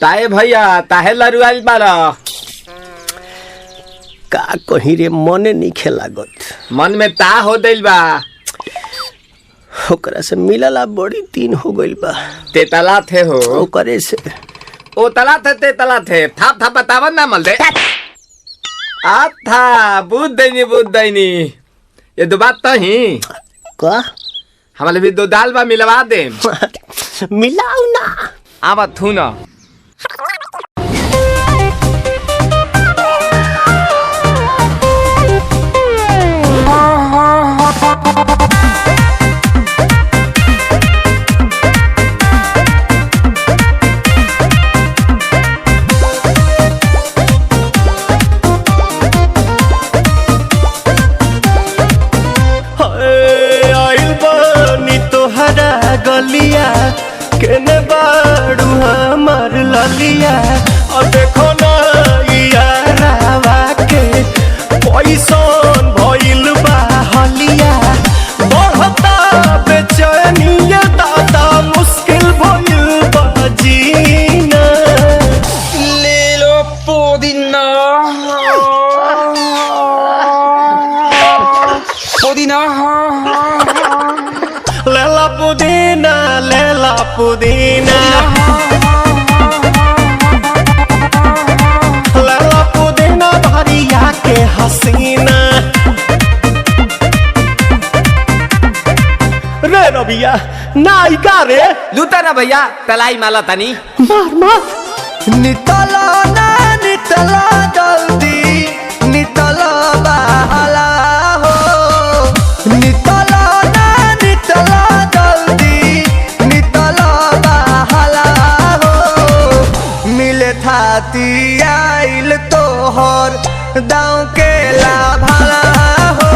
ताए भैया ताहे लरुआल बारा का कहीं रे मने नहीं लागत। मन में ता हो दिल बा ओकरा से मिलला बड़ी दिन हो गइल बा। तेतला थे हो ओकरे से ओ तला थे तेतला थे थाप थाप बतावन ना मल दे आ था बुद्ध दैनी ये दो बात तो ही का हमारे भी दो दाल बा मिलवा दे मिलाऊ ना आवा थू ना गलिया केने बाड़ू हमर ललिया और देखो ना यारावा के पैसन भइल बा हलिया बढ़ता बेचैनिया दादा मुश्किल भइल बा जीना ले लो पुदीना लेला पुदीना लेला पुदीना भरिया के हसीना रे रबिया नायिका रे लूटा ना भैया तलाई माला तनी मार मार नितला ना नितला जल्दी नितला बहला हो नितला ना नितला थाती आइल तोहर दाँव के लाभाला हो